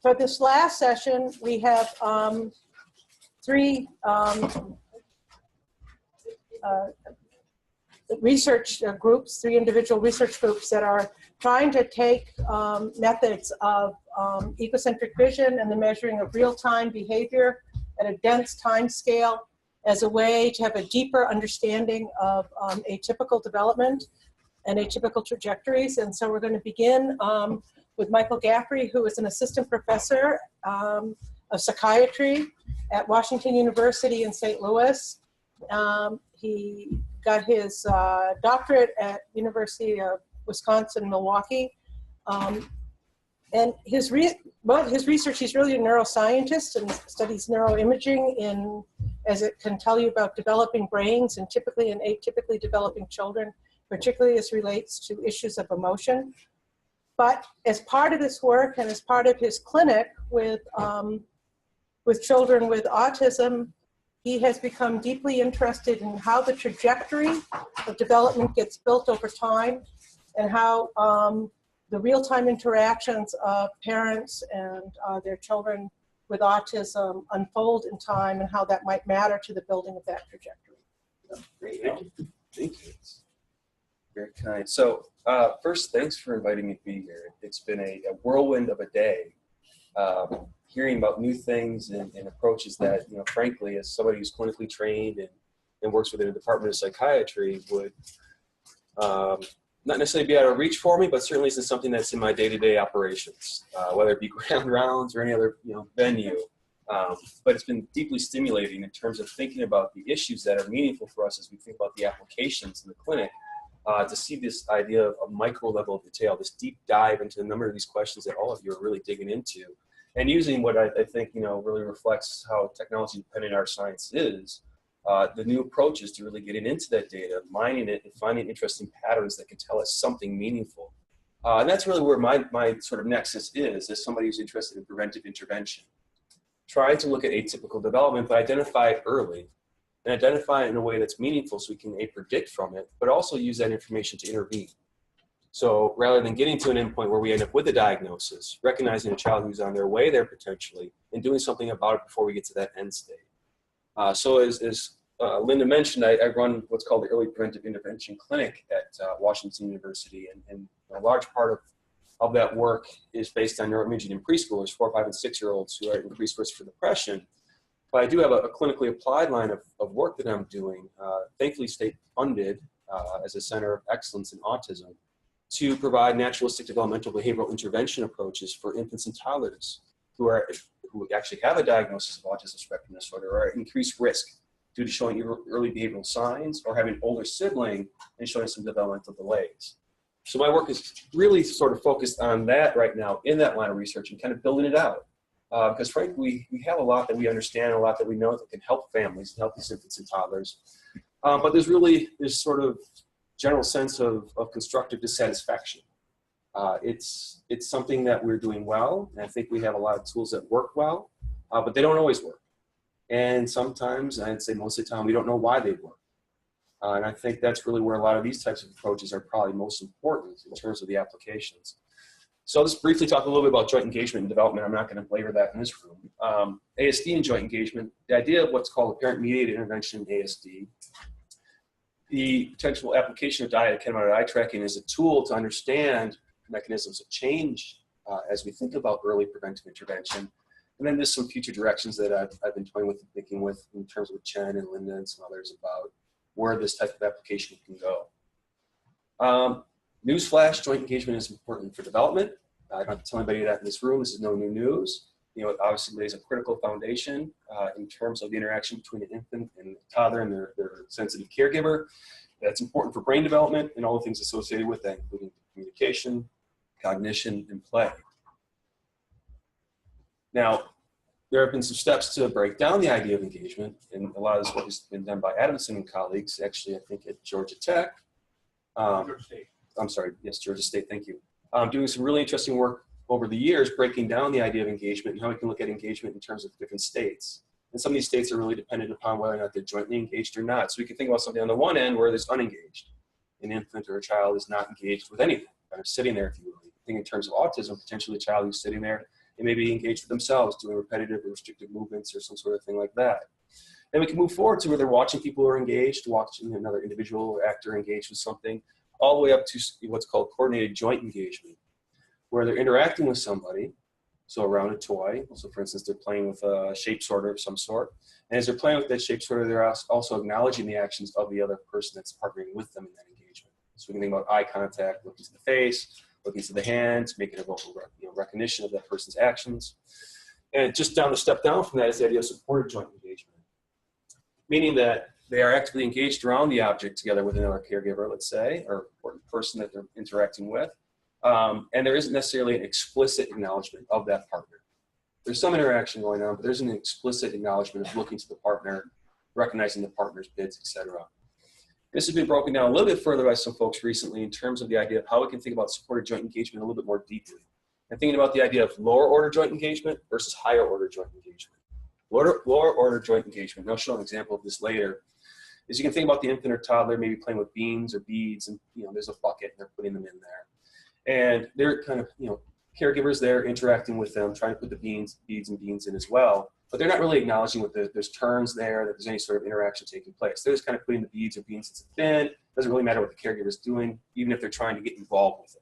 For this last session, we have three research groups, three individual research groups that are trying to take methods of egocentric vision and the measuring of real-time behavior at a dense time scale as a way to have a deeper understanding of atypical development and atypical trajectories. And so we're going to begin with Michael Gaffrey, who is an assistant professor of psychiatry at Washington University in St. Louis. He got his doctorate at University of Wisconsin-Milwaukee. And his research, he's really a neuroscientist and studies neuroimaging as it can tell you about developing brains and typically and atypically developing children, particularly as relates to issues of emotion. But as part of this work and as part of his clinic with children with autism, he has become deeply interested in how the trajectory of development gets built over time and how the real-time interactions of parents and their children with autism unfold in time and how that might matter to the building of that trajectory. Great. Thank you. Very kind. So first, thanks for inviting me to be here. It's been a whirlwind of a day, hearing about new things and approaches that, frankly, as somebody who's clinically trained and works within a department of psychiatry would not necessarily be out of reach for me, but certainly isn't something that's in my day-to-day operations, whether it be ground rounds or any other venue. But it's been deeply stimulating in terms of thinking about the issues that are meaningful for us as we think about the applications in the clinic. To see this idea of a micro level of detail, this deep dive into a number of these questions that all of you are really digging into, and using what I think really reflects how technology dependent our science is, the new approaches to really getting into that data, mining it, and finding interesting patterns that can tell us something meaningful. And that's really where my sort of nexus is, as somebody who's interested in preventive intervention. Trying to look at atypical development, but identify it early, and identify it in a way that's meaningful so we can predict from it, but also use that information to intervene. So rather than getting to an endpoint where we end up with a diagnosis, recognizing a child who's on their way there potentially, and doing something about it before we get to that end state. So as Linda mentioned, I run what's called the Early Preventive Intervention Clinic at Washington University, and a large part of that work is based on neuroimaging in preschoolers, 4, 5, and 6-year-olds who are at increased risk for depression. But I do have a clinically applied line of work that I'm doing, thankfully state funded as a center of excellence in autism, to provide naturalistic developmental behavioral intervention approaches for infants and toddlers who actually have a diagnosis of autism spectrum disorder or are at increased risk due to showing early behavioral signs or having an older sibling and showing some developmental delays. So my work is really sort of focused on that right now in that line of research and kind of building it out. Because frankly, we have a lot that we understand, a lot that we know that can help families and help these infants and toddlers. But there's really this sort of general sense of constructive dissatisfaction. It's something that we're doing well, and I think we have a lot of tools that work well, but they don't always work. And sometimes, I'd say most of the time, we don't know why they work. And I think that's really where a lot of these types of approaches are probably most important in terms of the applications. So I'll just briefly talk a little bit about joint engagement and development. I'm not going to belabor that in this room. ASD and joint engagement, the idea of what's called a parent-mediated intervention in ASD, the potential application of diet kinematic eye tracking is a tool to understand mechanisms of change as we think about early preventive intervention. And then there's some future directions that I've been toying with and thinking with in terms of Chen and Linda and some others about where this type of application can go. Newsflash, joint engagement is important for development. I don't have to tell anybody that in this room. This is no new news. It obviously lays a critical foundation in terms of the interaction between an infant and a toddler and their sensitive caregiver. That's important for brain development and all the things associated with that, including communication, cognition, and play. Now, there have been some steps to break down the idea of engagement, and a lot of this work has been done by Adamson and colleagues, actually, I think at Georgia Tech. Georgia State. I'm sorry, yes, Georgia State, thank you. Doing some really interesting work over the years, breaking down the idea of engagement and how we can look at engagement in terms of different states. And some of these states are really dependent upon whether or not they're jointly engaged or not. So we can think about something on the one end where there's unengaged. An infant or a child is not engaged with anything, kind of sitting there, if you will. Think in terms of autism, potentially a child who's sitting there They may be engaged with themselves, doing repetitive or restrictive movements or some sort of thing like that. Then we can move forward to where they're watching people who are engaged, watching another individual or actor engaged with something, all the way up to what's called coordinated joint engagement, where they're interacting with somebody, so around a toy. So for instance, they're playing with a shape sorter of some sort. And as they're playing with that shape sorter, they're also acknowledging the actions of the other person that's partnering with them in that engagement. So we can think about eye contact, looking to the face, looking to the hands, making a vocal recognition of that person's actions. And just down the step down from that is the idea of supported joint engagement, meaning that they are actively engaged around the object together with another caregiver, let's say, or important person that they're interacting with. And there isn't necessarily an explicit acknowledgement of that partner. There's some interaction going on, but there's an explicit acknowledgement of looking to the partner, recognizing the partner's bids, etc. This has been broken down a little bit further by some folks recently in terms of the idea of how we can think about supported joint engagement a little bit more deeply. And thinking about the idea of lower order joint engagement versus higher order joint engagement. Lower order joint engagement, and I'll show an example of this later, is you can think about the infant or toddler maybe playing with beans or beads, and there's a bucket and they're putting them in there. And they're kind of, caregivers there interacting with them, trying to put the beads and beans in as well. But they're not really acknowledging there's turns there, that there's any sort of interaction taking place. They're just kind of putting the beads or beans into the bin. Doesn't really matter what the caregiver is doing, even if they're trying to get involved with it.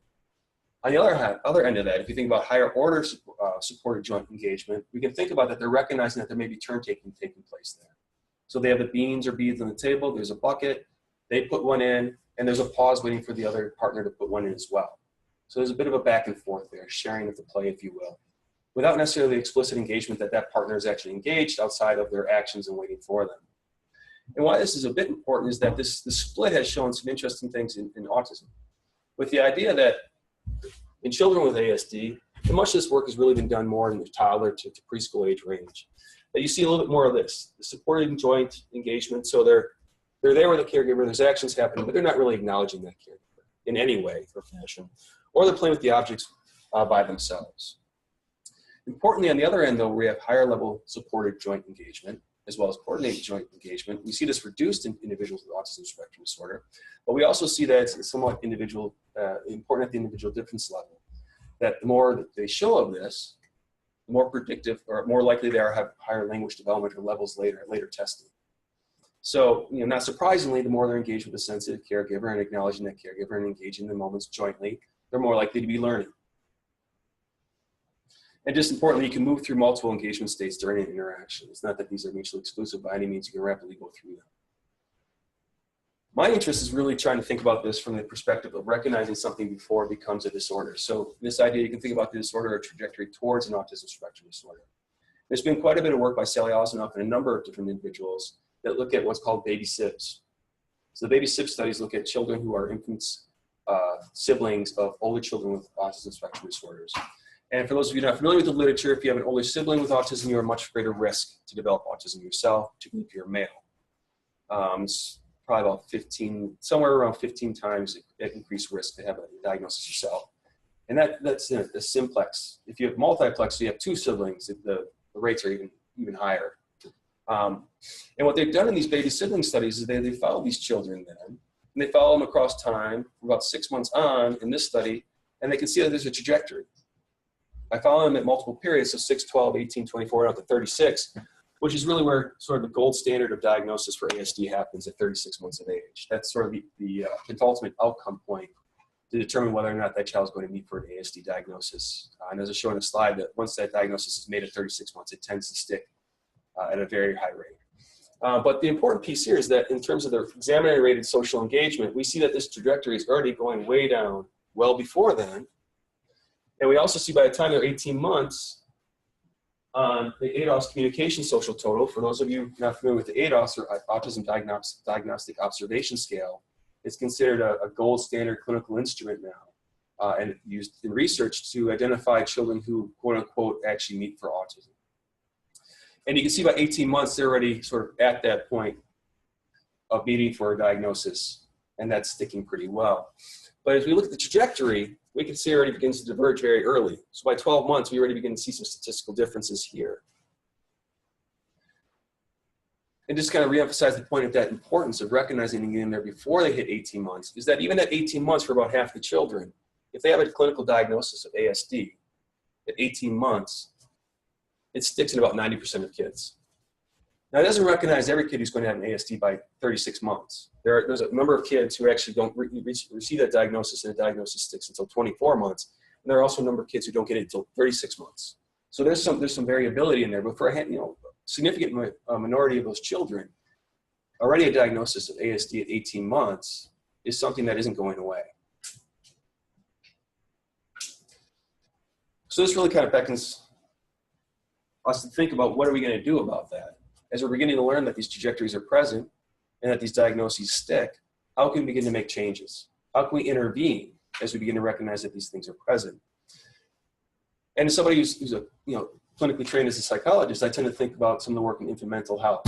On the other end of that, if you think about higher order supported joint engagement, we can think about that they're recognizing that there may be turn taking place there. So they have the beans or beads on the table, there's a bucket, they put one in, and there's a pause waiting for the other partner to put one in as well. So there's a bit of a back and forth there, sharing of the play, if you will, without necessarily explicit engagement that partner is actually engaged outside of their actions and waiting for them. And why this is a bit important is that the split has shown some interesting things in autism, with the idea that in children with ASD, and much of this work has really been done more in the toddler to preschool age range, that you see a little bit more of this, the supported joint engagement. So they're there with the caregiver, there's actions happening, but they're not really acknowledging that caregiver in any way or fashion, or they're playing with the objects by themselves. Importantly, on the other end, though, we have higher level supported joint engagement, as well as coordinated joint engagement. We see this reduced in individuals with autism spectrum disorder, but we also see that it's somewhat important at the individual difference level, that the more that they show of this, the more predictive or more likely they are to have higher language development or levels later testing. So, not surprisingly, the more they're engaged with a sensitive caregiver and acknowledging that caregiver and engaging the moments jointly, they're more likely to be learning. And just importantly, you can move through multiple engagement states during an interaction. It's not that these are mutually exclusive by any means. You can rapidly go through them. My interest is really trying to think about this from the perspective of recognizing something before it becomes a disorder. So this idea, you can think about the disorder or trajectory towards an autism spectrum disorder. There's been quite a bit of work by Sally Osinoff and a number of different individuals that look at what's called baby sibs. So the baby sib studies look at children who are infants, siblings of older children with autism spectrum disorders. And for those of you not familiar with the literature, if you have an older sibling with autism, you're at much greater risk to develop autism yourself, particularly if you're male. It's probably about somewhere around 15 times increased risk to have a diagnosis yourself. And that's a simplex. If you have multiplex, so you have two siblings, the rates are even higher. And what they've done in these baby sibling studies is they follow these children then, and they follow them across time for about 6 months on in this study, and they can see that there's a trajectory. I follow them at multiple periods, so 6, 12, 18, 24, out to 36, which is really where sort of the gold standard of diagnosis for ASD happens at 36 months of age. That's sort of the ultimate outcome point to determine whether or not that child is going to meet for an ASD diagnosis. And as I show in the slide, that once that diagnosis is made at 36 months, it tends to stick at a very high rate. But the important piece here is that in terms of the examiner-rated social engagement, we see that this trajectory is already going way down well before then. And we also see by the time they're 18 months, on the ADOS communication social total, for those of you not familiar with the ADOS, or Autism Diagnostic Observation Scale, it's considered a gold standard clinical instrument now, and used in research to identify children who, quote unquote, actually meet for autism. And you can see by 18 months, they're already sort of at that point of meeting for a diagnosis, and that's sticking pretty well. But as we look at the trajectory, we can see it already begins to diverge very early. So by 12 months, we already begin to see some statistical differences here. And just kind of reemphasize the point of that importance of recognizing and getting there before they hit 18 months, is that even at 18 months for about half the children, if they have a clinical diagnosis of ASD, at 18 months, it sticks in about 90% of kids. Now, it doesn't recognize every kid who's going to have an ASD by 36 months. There's a number of kids who actually don't receive that diagnosis, and the diagnosis sticks until 24 months. And there are also a number of kids who don't get it until 36 months. So there's some variability in there, but for a significant minority of those children, already a diagnosis of ASD at 18 months is something that isn't going away. So this really kind of beckons us to think about what are we going to do about that. As we're beginning to learn that these trajectories are present and that these diagnoses stick, how can we begin to make changes? How can we intervene as we begin to recognize that these things are present? And as somebody who's clinically trained as a psychologist, I tend to think about some of the work in infant mental health,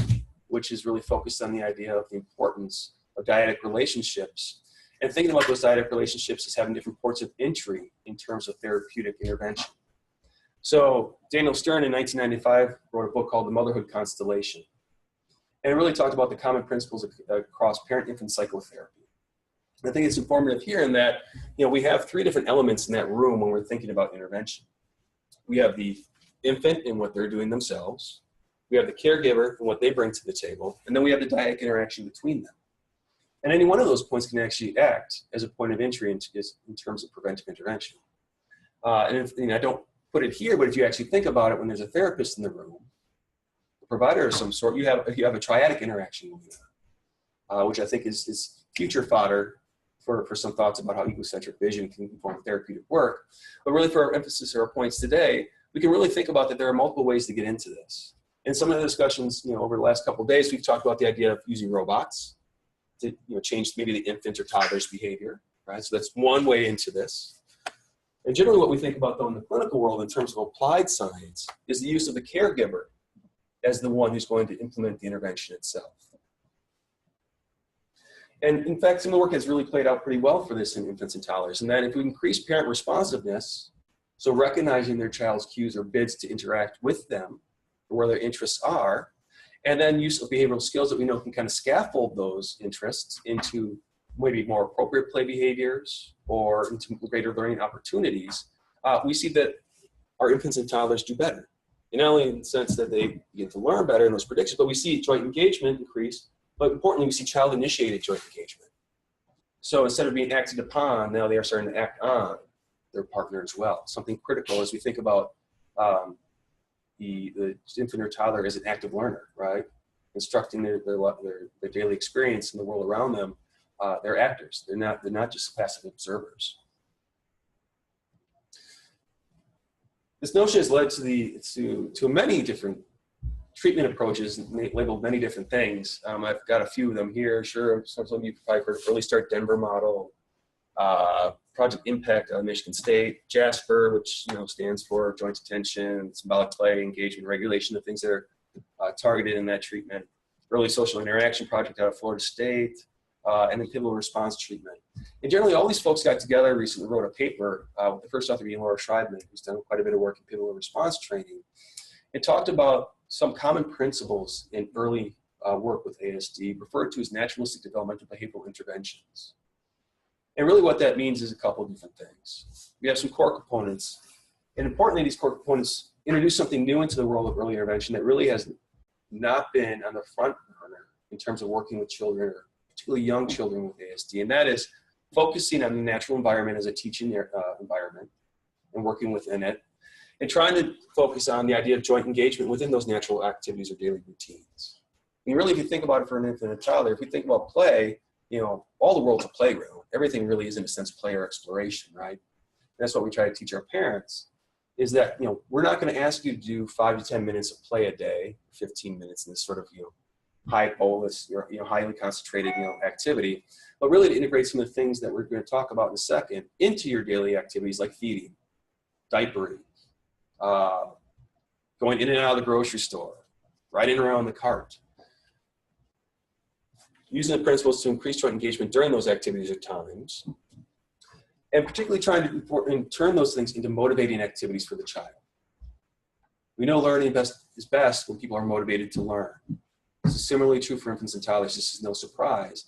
which is really focused on the idea of the importance of dyadic relationships, and thinking about those dyadic relationships as having different ports of entry in terms of therapeutic intervention. So Daniel Stern in 1995 wrote a book called The Motherhood Constellation. And it really talked about the common principles across parent-infant psychotherapy. And I think it's informative here in that, we have three different elements in that room when we're thinking about intervention. We have the infant and what they're doing themselves. We have the caregiver and what they bring to the table. And then we have the dyadic interaction between them. And any one of those points can actually act as a point of entry in terms of preventive intervention. And I don't put it here, but if you actually think about it, when there's a therapist in the room, a provider of some sort, you have a triadic interaction going on, which I think is future fodder for some thoughts about how egocentric vision can inform therapeutic work. But really, for our emphasis or our points today, we can really think about that there are multiple ways to get into this. In some of the discussions, over the last couple of days, we've talked about the idea of using robots to change maybe the infant or toddler's behavior, right? So that's one way into this. And generally what we think about, though, in the clinical world in terms of applied science is the use of the caregiver as the one who's going to implement the intervention itself. And in fact, some of the work has really played out pretty well for this in infants and toddlers, and that if we increase parent responsiveness, so recognizing their child's cues or bids to interact with them, or where their interests are, and then use of behavioral skills that we know can kind of scaffold those interests into maybe more appropriate play behaviors or into greater learning opportunities, we see that our infants and toddlers do better. And not only in the sense that they begin to learn better in those predictions, but we see joint engagement increase, but importantly, we see child-initiated joint engagement. So instead of being acted upon, now they are starting to act on their partner as well. Something critical as we think about the infant or toddler as an active learner, right? Instructing their daily experience in the world around them. They're actors. They're not just passive observers. This notion has led to many different treatment approaches, labeled many different things. I've got a few of them here. Sure, some of you probably heard of Early Start Denver model, Project Impact out of Michigan State, JASPER, which stands for Joint Attention, Symbolic Play, Engagement, Regulation, the things that are targeted in that treatment. Early Social Interaction Project out of Florida State. And then pivotal response treatment. And generally, all these folks got together recently, wrote a paper with the first author being Laura Schreibman, who's done quite a bit of work in pivotal response training. It talked about some common principles in early work with ASD, referred to as naturalistic developmental behavioral interventions. And really what that means is a couple of different things. We have some core components. And importantly, these core components introduce something new into the world of early intervention that really has not been on the front burner in terms of working with children, or particularly young children with ASD, and that is focusing on the natural environment as a teaching environment and working within it, and trying to focus on the idea of joint engagement within those natural activities or daily routines. And really, if you think about it for an infant and toddler, if we think about play, all the world's a playground. Everything really is, in a sense, play or exploration, right? And that's what we try to teach our parents, is that, we're not going to ask you to do 5 to 10 minutes of play a day, 15 minutes in this sort of, high bolus, highly concentrated, activity, but really to integrate some of the things that we're going to talk about in a second into your daily activities like feeding, diapering, going in and out of the grocery store, riding around the cart, using the principles to increase joint engagement during those activities or times, and particularly trying to turn those things into motivating activities for the child. We know learning is best when people are motivated to learn. This is similarly true for infants and toddlers. This is no surprise.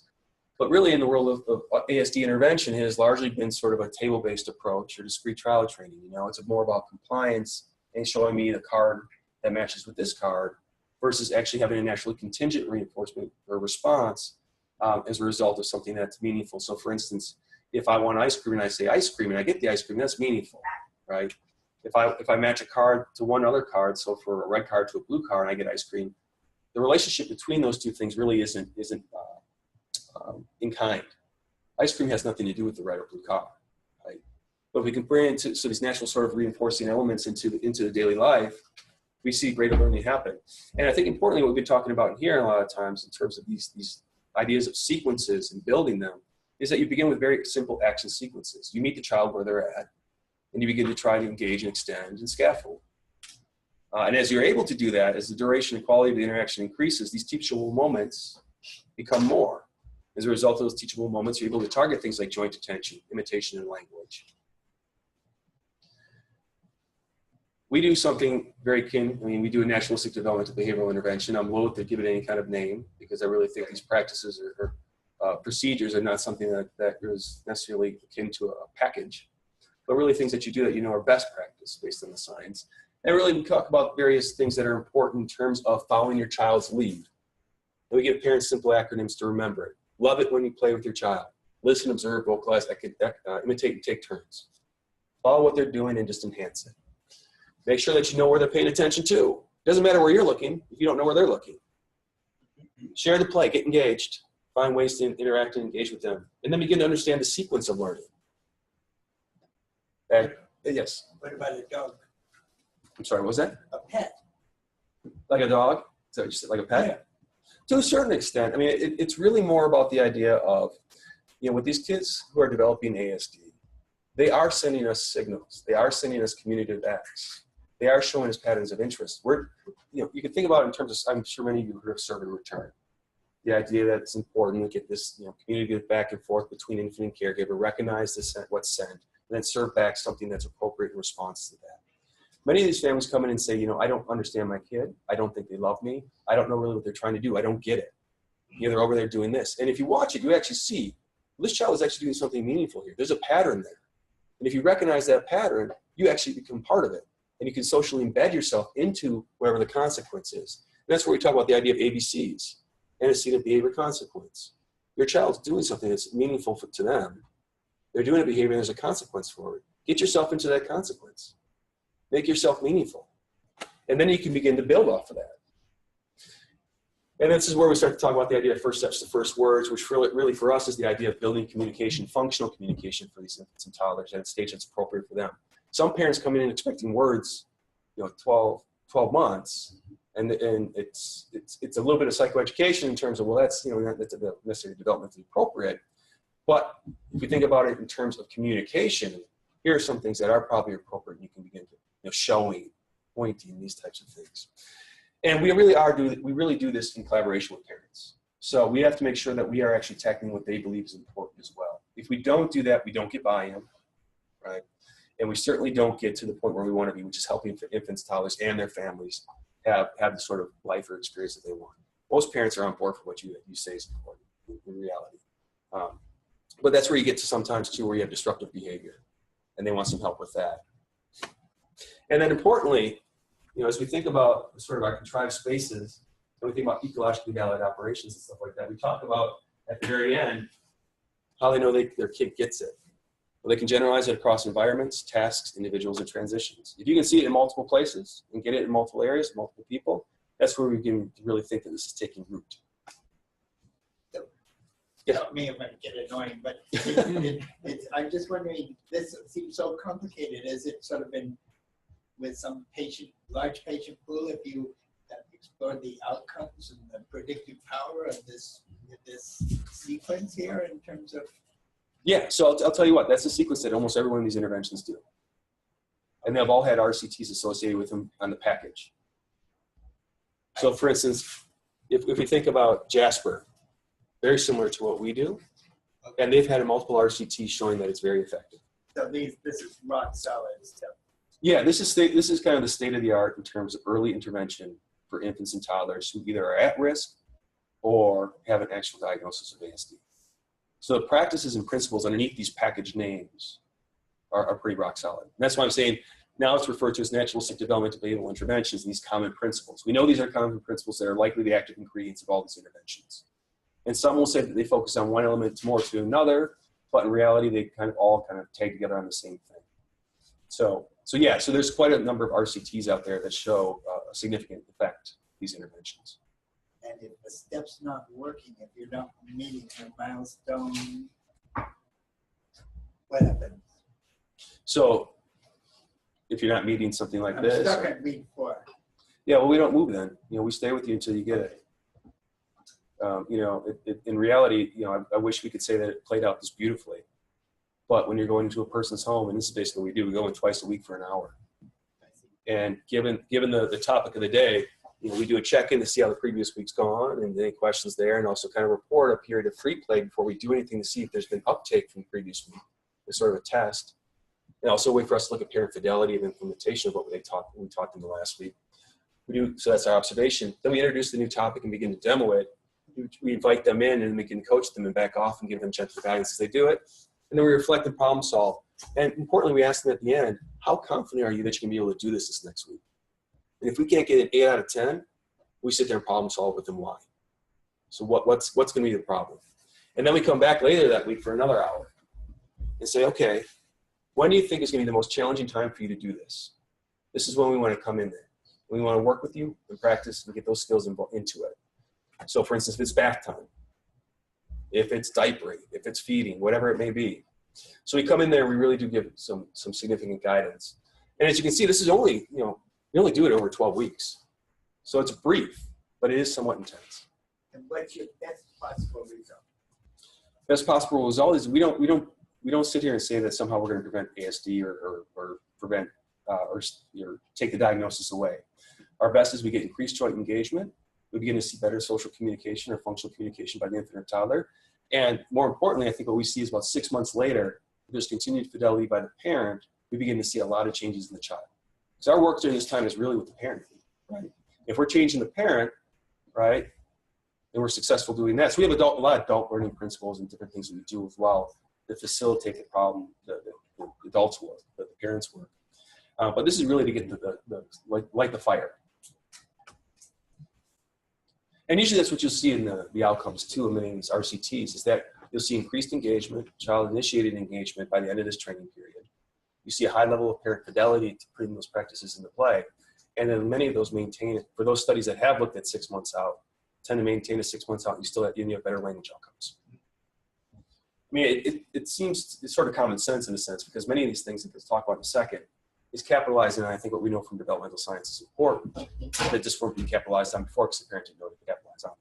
But really in the world of ASD intervention, it has largely been sort of a table-based approach or discrete trial training. You know, it's more about compliance and showing me the card that matches with this card versus actually having a naturally contingent reinforcement or response as a result of something that's meaningful. So for instance, if I want ice cream and I say ice cream and I get the ice cream, that's meaningful, right? If I match a card to one other card, so for a red card to a blue card and I get ice cream, the relationship between those two things really isn't in kind. Ice cream has nothing to do with the red or blue card, right? But if we can bring into so these natural sort of reinforcing elements into the daily life, we see greater learning happen. And I think importantly, what we've been talking about here a lot of times in terms of these ideas of sequences and building them is that you begin with very simple action sequences. You meet the child where they're at, and you begin to try to engage and extend and scaffold. And as you're able to do that, as the duration and quality of the interaction increases, these teachable moments become more. As a result of those teachable moments, you're able to target things like joint attention, imitation, and language. We do something very we do a naturalistic developmental behavioral intervention. I'm loath to give it any kind of name because I really think these practices or procedures are not something that is necessarily akin to a package, but really things that you do that you know are best practice based on the science. And really we talk about various things that are important in terms of following your child's lead. And we give parents simple acronyms to remember it. Love it when you play with your child. Listen, observe, vocalize, imitate, and take turns. Follow what they're doing and just enhance it. Make sure that you know where they're paying attention to. Doesn't matter where you're looking if you don't know where they're looking. Share the play, get engaged. Find ways to interact and engage with them. And then begin to understand the sequence of learning. Okay? Yes? What about a dog? I'm sorry, what was that? A pet. Like a dog? Is that what you said, like a pet? Yeah. To a certain extent. I mean, it's really more about the idea of, you know, with these kids who are developing ASD, they are sending us signals. They are sending us communicative acts. They are showing us patterns of interest. You can think about it in terms of, I'm sure many of you have heard of serve and return. The idea that it's important to get this, communicative back and forth between infant and caregiver, recognize what's sent, and then serve back something that's appropriate in response to that. Many of these families come in and say, I don't understand my kid. I don't think they love me. I don't know really what they're trying to do. I don't get it. They're over there doing this. And if you watch it, you actually see, well, this child is actually doing something meaningful here. There's a pattern there. And if you recognize that pattern, you actually become part of it. And you can socially embed yourself into whatever the consequence is. And that's where we talk about the idea of ABCs, antecedent behavior consequence. Your child's doing something that's meaningful to them. They're doing a behavior and there's a consequence for it. Get yourself into that consequence. Make yourself meaningful. And then you can begin to build off of that. And this is where we start to talk about the idea of first steps to first words, which really for us is the idea of building communication, functional communication for these infants and toddlers at a stage that's appropriate for them. Some parents come in expecting words, 12 months, and it's a little bit of psychoeducation in terms of, well, that's not necessarily developmentally appropriate. But if you think about it in terms of communication, here are some things that are probably appropriate, and you can begin to showing, pointing, these types of things. And we really do this in collaboration with parents. So we have to make sure that we are actually tackling what they believe is important as well. If we don't do that, we don't get buy-in, right? And we certainly don't get to the point where we want to be, which is helping infants, toddlers, and their families have the sort of life or experience that they want. Most parents are on board for what you say is important in reality. But that's where you get to sometimes too, where you have disruptive behavior, and they want some help with that. And then importantly, as we think about sort of our contrived spaces, and we think about ecologically valid operations and stuff like that, we talk about at the very end how they know their kid gets it. Well, they can generalize it across environments, tasks, individuals, and transitions. If you can see it in multiple places and get it in multiple areas, multiple people, that's where we can really think that this is taking root. Help me if I get annoying, but I'm just wondering, this seems so complicated. Has it sort of been with some large patient pool, if you have explored the outcomes and the predictive power of this sequence here in terms of? Yeah, so I'll tell you what, that's the sequence that almost every one of these interventions do. And they've all had RCTs associated with them on the package. So for instance, if we think about Jasper, very similar to what we do, okay. And they've had multiple RCTs showing that it's very effective. So this is rock solid stuff. Yeah, this is kind of the state of the art in terms of early intervention for infants and toddlers who either are at risk or have an actual diagnosis of ASD. So the practices and principles underneath these packaged names are pretty rock solid. And that's why I'm saying now it's referred to as naturalistic developmental behavioral interventions, and these common principles. We know these are common principles that are likely the active ingredients of all these interventions. And some will say that they focus on one element more to another, but in reality, they all tag together on the same thing. So there's quite a number of RCTs out there that show a significant effect, these interventions. And if the step's not working, if you're not meeting a milestone, what happens? So if you're not meeting something like I'm this, stuck at week 4. yeah, well, we don't move then. We stay with you until you get it. In reality, I wish we could say that it played out this beautifully. But when you're going into a person's home, and this is basically what we do, we go in twice a week for an hour. And given the topic of the day, we do a check-in to see how the previous week's gone and any questions there, and also kind of report a period of free play before we do anything to see if there's been uptake from the previous week. It's sort of a test. And also a way for us to look at parent fidelity and implementation of what we talked in the last week. So that's our observation. Then we introduce the new topic and begin to demo it. We invite them in and we can coach them and back off and give them gentle guidance as they do it. And then we reflect and problem solve. And importantly, we ask them at the end, how confident are you that you can be able to do this next week? And if we can't get an 8 out of 10, we sit there and problem solve with them why. So what's going to be the problem? And then we come back later that week for another hour and say, okay, when do you think is going to be the most challenging time for you to do this? This is when we want to come in there. We want to work with you and practice and get those skills into it. So for instance, if it's bath time, if it's diapering, if it's feeding, whatever it may be. So we come in there, we really do give some significant guidance. And as you can see, this is only, we only do it over 12 weeks. So it's brief, but it is somewhat intense. And what's your best possible result? Best possible result is we don't sit here and say that somehow we're going to prevent ASD or prevent or take the diagnosis away. Our best is we get increased joint engagement. We begin to see better social communication or functional communication by the infant or toddler. And more importantly, I think what we see is about 6 months later, if there's continued fidelity by the parent, we begin to see a lot of changes in the child. Because our work during this time is really with the parent, right? If we're changing the parent, right, then we're successful doing that. So we have a lot of adult learning principles and different things that we do as well that facilitate the problem, the adults' work, the parents' work. But this is really to get light the fire. And usually that's what you'll see in the outcomes too of many of these RCTs is that you'll see increased engagement, child-initiated engagement by the end of this training period. You see a high level of parent fidelity to putting those practices into play. And then many of those maintain, for those studies that have looked at 6 months out, tend to maintain a 6 months out, and you have better language outcomes. I mean, it seems it's sort of common sense in a sense, because many of these things that we'll talk about in a second is capitalizing on, I think, what we know from developmental science is important, that just weren't being capitalized on before because the parent didn't know to capitalize on.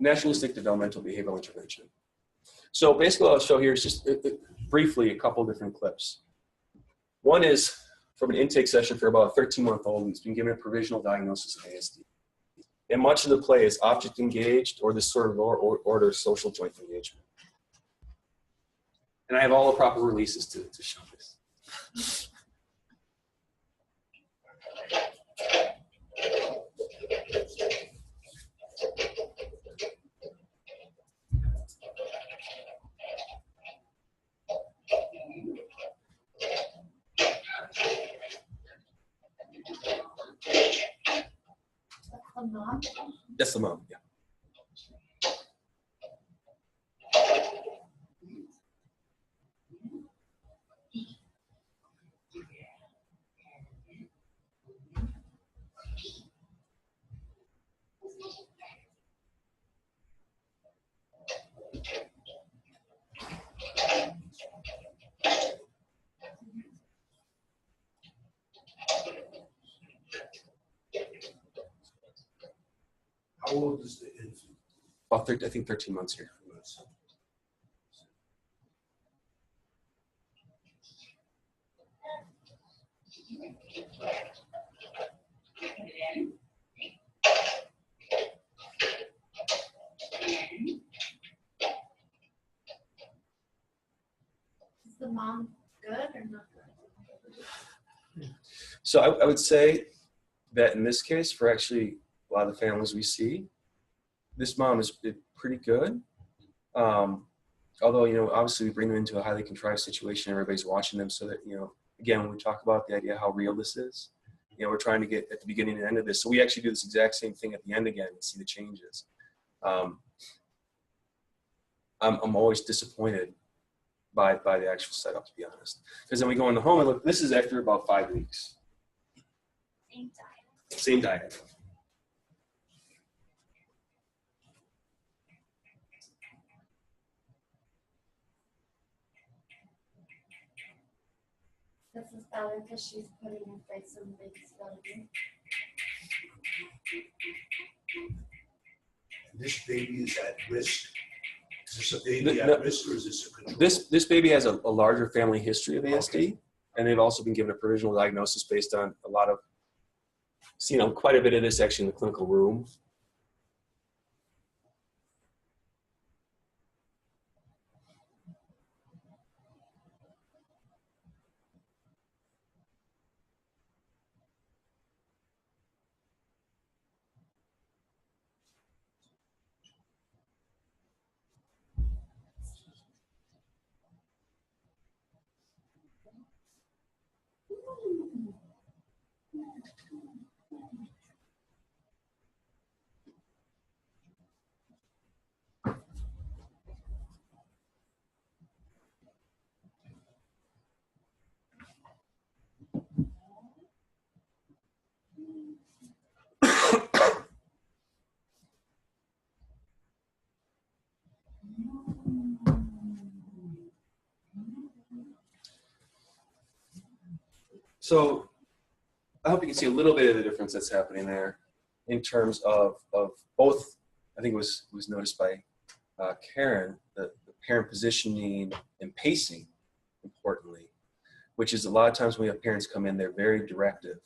Naturalistic developmental behavioral intervention. So basically what I'll show here is just briefly a couple of different clips. One is from an intake session for about a 13-month-old who's been given a provisional diagnosis of ASD. And much of the play is object engaged or this sort of lower order social joint engagement. And I have all the proper releases to show this. The mom? That's the mom, yeah. How old is the infant? About I think 13 months here. Is the mom good or not good? So I would say that in this case, for actually a lot of the families we see, this mom is pretty good. Although, you know, obviously we bring them into a highly contrived situation. Everybody's watching them so that, you know, again, when we talk about the idea of how real this is, you know, we're trying to get at the beginning and end of this. So we actually do this exact same thing at the end again and see the changes. I'm always disappointed by the actual setup, to be honest. Because then we go in the home and look, this is after about 5 weeks. Same diet. Same diet. This is better because she's putting in place some big study. This baby is at risk. Is this a baby at risk or is this a control? This baby has a larger family history of ASD, and they've also been given a provisional diagnosis based on a lot of, you know, quite a bit of this actually in the clinical room. So I hope you can see a little bit of the difference that's happening there in terms of both. I think it was noticed by Karen, the parent positioning and pacing, importantly, which is a lot of times when we have parents come in, they're very directive.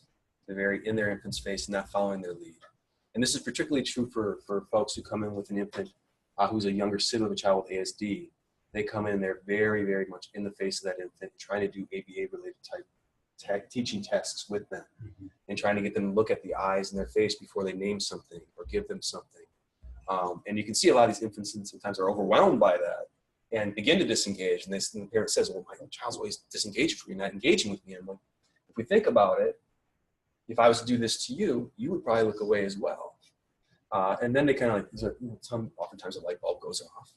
They're very in their infant's face, not following their lead. And this is particularly true for folks who come in with an infant who's a younger sibling of a child with ASD. They come in, they're very, very much in the face of that infant, trying to do ABA-related type teaching tasks with them, and trying to get them to look at the eyes in their face before they name something or give them something. And you can see a lot of these infants sometimes are overwhelmed by that and begin to disengage. And the parent says, well, my child's always disengaged with me, not engaging with me. And I'm like, if we think about it, if I was to do this to you, you would probably look away as well. And then they kind of like, oftentimes a light bulb goes off.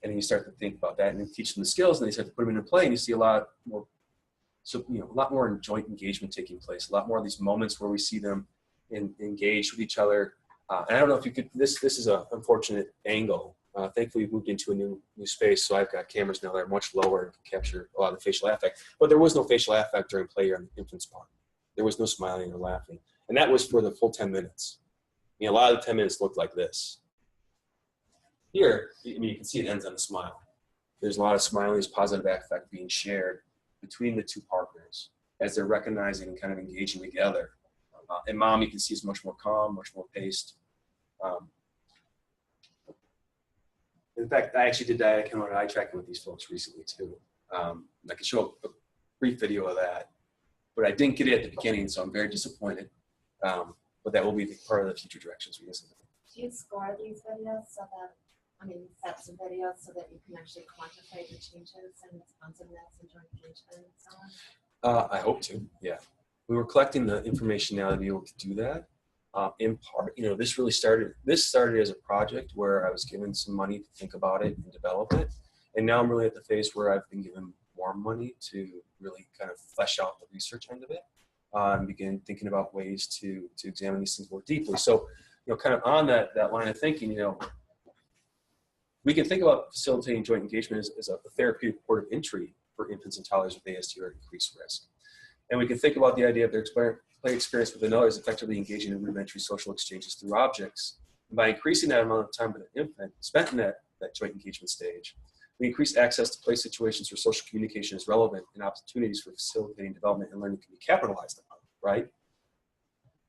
And then you start to think about that and then teach them the skills, and they start to put them into play, and you see a lot more. So, you know, a lot more joint engagement taking place, a lot more of these moments where we see them engage with each other. And I don't know if you could, this is an unfortunate angle. Thankfully, we moved into a new space, so I've got cameras now that are much lower and can capture a lot of the facial affect. But there was no facial affect during play on the infant's part. There was no smiling or laughing. And that was for the full 10 minutes. I mean, a lot of the 10 minutes looked like this. Here, I mean, you can see it ends on a smile. There's a lot of smiling, there's positive affect being shared between the two partners as they're recognizing and kind of engaging together. And mom, you can see, is much more calm, much more paced. In fact, I actually did kind of eye tracking with these folks recently too. I can show a brief video of that, but I didn't get it at the beginning, so I'm very disappointed. But that will be part of the future directions we listen to. Do you score these videos so that, I mean, sets of videos so that you can actually quantify the changes and responsiveness and joint engagement and so on? I hope to, yeah. We were collecting the information now to be able to do that. In part, you know, this started as a project where I was given some money to think about it and develop it. And now I'm really at the phase where I've been given more money to really kind of flesh out the research end of it and begin thinking about ways to examine these things more deeply. So, you know, kind of on that line of thinking, you know, we can think about facilitating joint engagement as a therapeutic port of entry for infants and toddlers with ASD or increased risk. And we can think about the idea of their play experience with another is effectively engaging in rudimentary social exchanges through objects. And by increasing that amount of time with an infant spent in that joint engagement stage, we increase access to play situations where social communication is relevant and opportunities for facilitating development and learning can be capitalized on, right?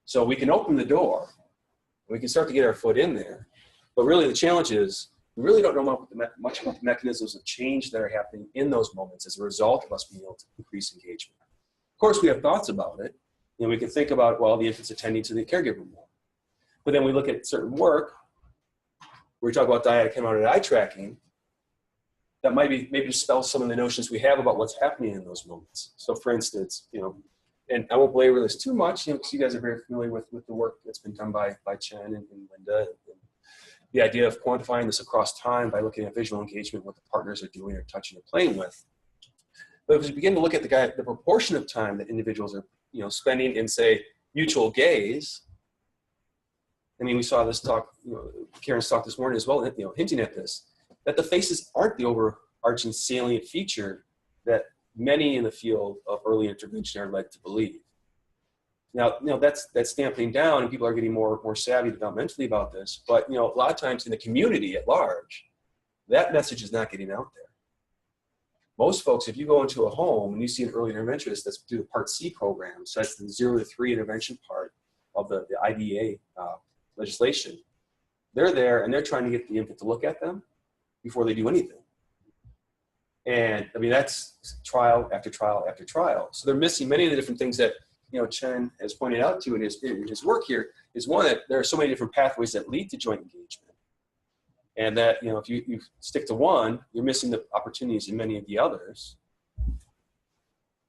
So we can open the door, we can start to get our foot in there, but really the challenge is we really don't know much about the mechanisms of change that are happening in those moments as a result of us being able to increase engagement. Of course, we have thoughts about it, You know, we can think about, well, the infant's attending to the caregiver more. But then we look at certain work, where we talk about dyadic hemodynamic eye tracking, that might be maybe dispel some of the notions we have about what's happening in those moments. So for instance, you know, and I won't belabor this too much, you know, because you guys are very familiar with the work that's been done by Chen and Linda, and the idea of quantifying this across time by looking at visual engagement, what the partners are doing or touching or playing with. But as we begin to look at the proportion of time that individuals are, you know, spending in, say, mutual gaze, I mean, we saw this talk, you know, Karen's talk this morning as well, you know, hinting at this, that the faces aren't the overarching salient feature that many in the field of early intervention are led to believe. Now, you know, that's stamping down, and people are getting more savvy developmentally about this. But, you know, a lot of times in the community at large, that message is not getting out there. Most folks, if you go into a home and you see an early interventionist that's through the Part C program, so that's the 0 to 3 intervention part of the IDEA legislation, they're there and they're trying to get the infant to look at them before they do anything. And I mean, that's trial after trial after trial. So they're missing many of the different things that, you know, Chen has pointed out to in his work here, is one, that there are so many different pathways that lead to joint engagement. And that, you know, if you stick to one, you're missing the opportunities in many of the others.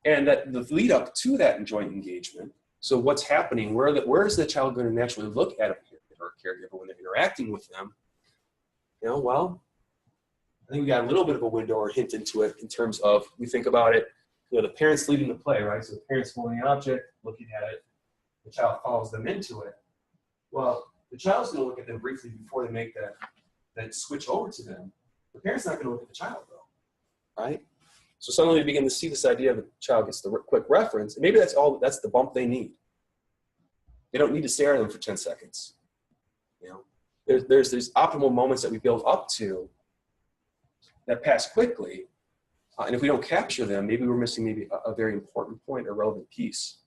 And that the lead up to that joint engagement, so what's happening, where is the child going to naturally look at a parent or a caregiver when they're interacting with them? You know, well, I think we got a little bit of a window or hint into it in terms of, we think about it, you know, the parents leading the play, right? So the parents holding the object, looking at it, the child follows them into it. Well, the child's going to look at them briefly before they make that switch over to them. The parent's not going to look at the child though, right? So suddenly we begin to see this idea of the child gets the quick reference, and maybe that's the bump they need. They don't need to stare at them for 10 seconds. You know, there's these optimal moments that we build up to that pass quickly, and if we don't capture them, maybe we're missing maybe a very important point or relevant piece.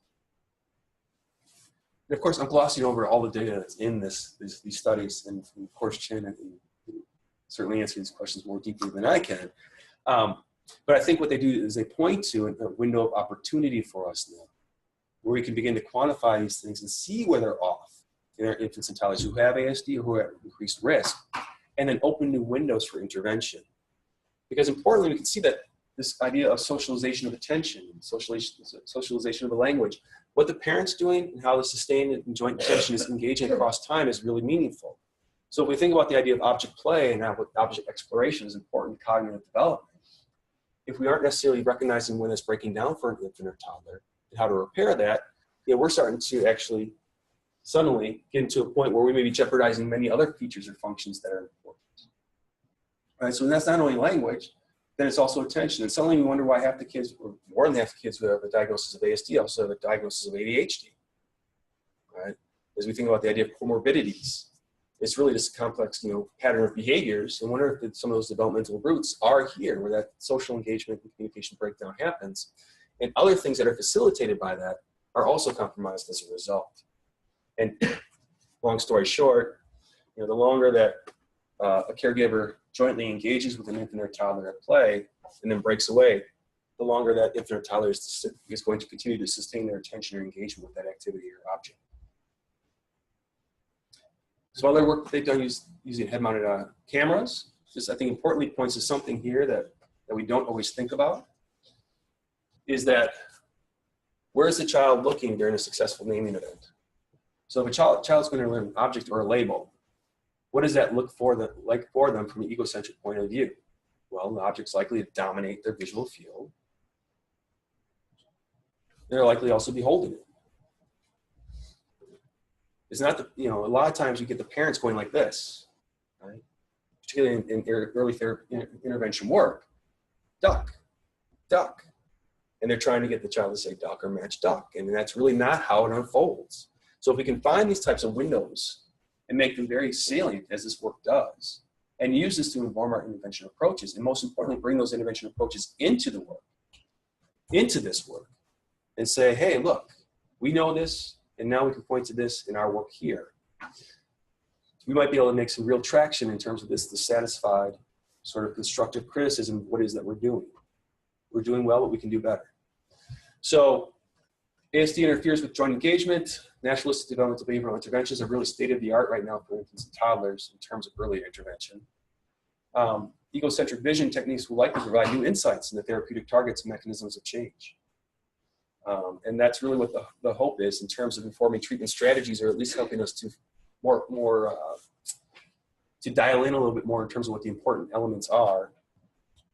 And of course, I'm glossing over all the data that's in these studies, and of course, Chen certainly answer these questions more deeply than I can. But I think what they do is they point to a window of opportunity for us now, where we can begin to quantify these things and see where they're off in our infants and toddlers who have ASD or who are at increased risk, and then open new windows for intervention. Because importantly, we can see that this idea of socialization of attention, socialization of the language, what the parent's doing and how the sustained and joint attention is engaging across time is really meaningful. So if we think about the idea of object play and how object exploration is important in cognitive development, if we aren't necessarily recognizing when it's breaking down for an infant or toddler and how to repair that, you know, we're starting to actually suddenly get into a point where we may be jeopardizing many other features or functions that are important. Right, so that's not only language, then it's also attention. And suddenly we wonder why half the kids, or more than half the kids who have a diagnosis of ASD also have a diagnosis of ADHD. Right? As we think about the idea of comorbidities, it's really just a complex, you know, pattern of behaviors. And wonder if some of those developmental roots are here, where that social engagement and communication breakdown happens. And other things that are facilitated by that are also compromised as a result. And long story short, you know, the longer that a caregiver jointly engages with an infant or toddler at play and then breaks away, the longer that infant or toddler is going to continue to sustain their attention or engagement with that activity or object. So other work that they've done using head-mounted cameras, just I think importantly points to something here that we don't always think about, is that where is the child looking during a successful naming event? So if a child's going to learn an object or a label, what does that look like for them from an egocentric point of view? Well, the object's likely to dominate their visual field. They're likely also be holding it. It's not you know, a lot of times you get the parents going like this, right? Particularly in early intervention work, duck, duck. And they're trying to get the child to say duck or match duck. And that's really not how it unfolds. So if we can find these types of windows and make them very salient, as this work does, and use this to inform our intervention approaches, and most importantly, bring those intervention approaches into the work, into this work, and say, hey, look, we know this, and now we can point to this in our work here. We might be able to make some real traction in terms of this dissatisfied sort of constructive criticism of what it is that we're doing. We're doing well, but we can do better. So ASD interferes with joint engagement. Naturalistic developmental behavioral interventions are really state-of-the-art right now for infants and toddlers in terms of early intervention. Egocentric vision techniques will likely provide new insights into therapeutic targets and mechanisms of change. And that's really what the hope is in terms of informing treatment strategies, or at least helping us to to dial in a little bit more in terms of what the important elements are.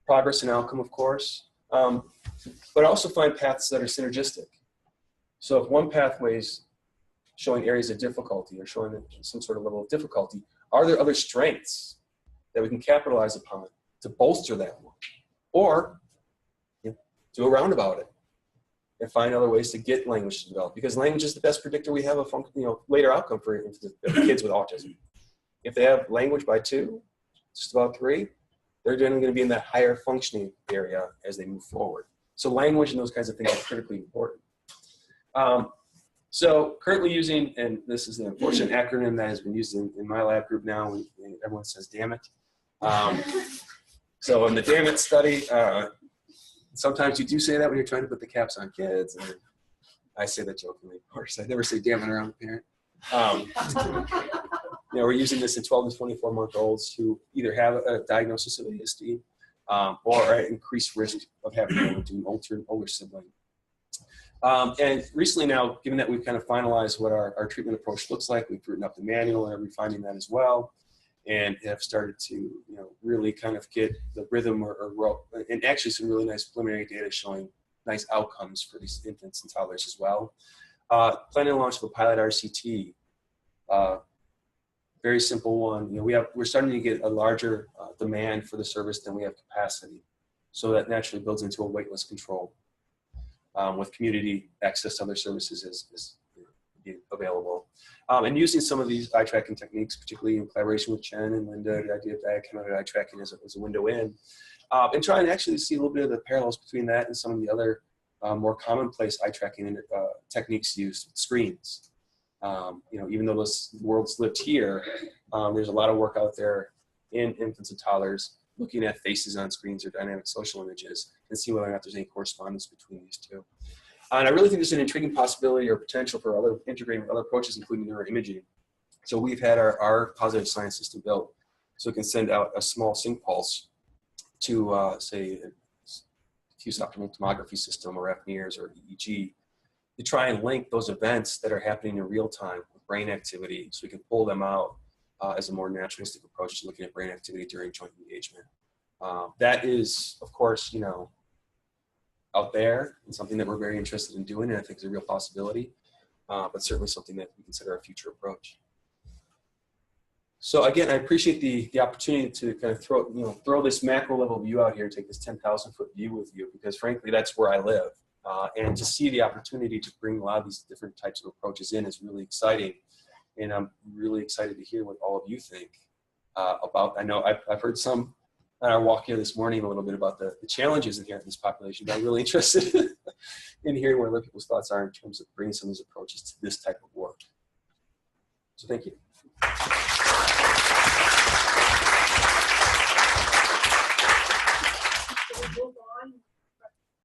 Progress and outcome, of course, but also find paths that are synergistic. So if one pathway is showing areas of difficulty or showing some sort of level of difficulty, are there other strengths that we can capitalize upon to bolster that one? Or do a roundabout it and find other ways to get language to develop, because language is the best predictor we have of later outcome for kids with autism. If they have language by 2, just about 3, they're generally going to be in that higher functioning area as they move forward. So language and those kinds of things are critically important. So currently using, and this is an unfortunate acronym that has been used in my lab group now, and everyone says damn it. So in the damn it study, sometimes you do say that when you're trying to put the caps on kids, and I say that jokingly, of course. I never say damn it around a parent. We're using this in 12 to 24-month-olds who either have a diagnosis of ASD or are at increased risk of having an older sibling. And recently now, given that we've kind of finalized what our treatment approach looks like, we've written up the manual and are refining that as well, and have started to really kind of get the rhythm and actually some really nice preliminary data showing nice outcomes for these infants and toddlers as well. Planning to launch the pilot RCT. Very simple one. We're starting to get a larger demand for the service than we have capacity, so that naturally builds into a waitlist control with community access to other services is available. And using some of these eye tracking techniques, particularly in collaboration with Chen and Linda, the idea of diachemotic eye tracking as a window in, and try and actually see a little bit of the parallels between that and some of the other more commonplace eye tracking techniques used with screens. Even though those worlds lived here, there's a lot of work out there in infants and toddlers looking at faces on screens or dynamic social images and see whether or not there's any correspondence between these two. And I really think there's an intriguing possibility or potential for integrating with other approaches, including neuroimaging. So we've had our positive science system built so it can send out a small sync pulse to, say, a diffuse optical tomography system or FNIRS or EEG, to try and link those events that are happening in real time with brain activity, so we can pull them out as a more naturalistic approach to looking at brain activity during joint engagement. That is, of course, out there and something that we're very interested in doing, and I think is a real possibility, but certainly something that we consider a future approach. So again, I appreciate the opportunity to kind of throw this macro level view out here, take this 10,000-foot view with you, because frankly, that's where I live. And to see the opportunity to bring a lot of these different types of approaches in is really exciting. And I'm really excited to hear what all of you think about. I know I've heard some on our walk here this morning a little bit about the challenges inherent in this population, but I'm really interested in hearing what other people's thoughts are in terms of bringing some of these approaches to this type of work. So thank you.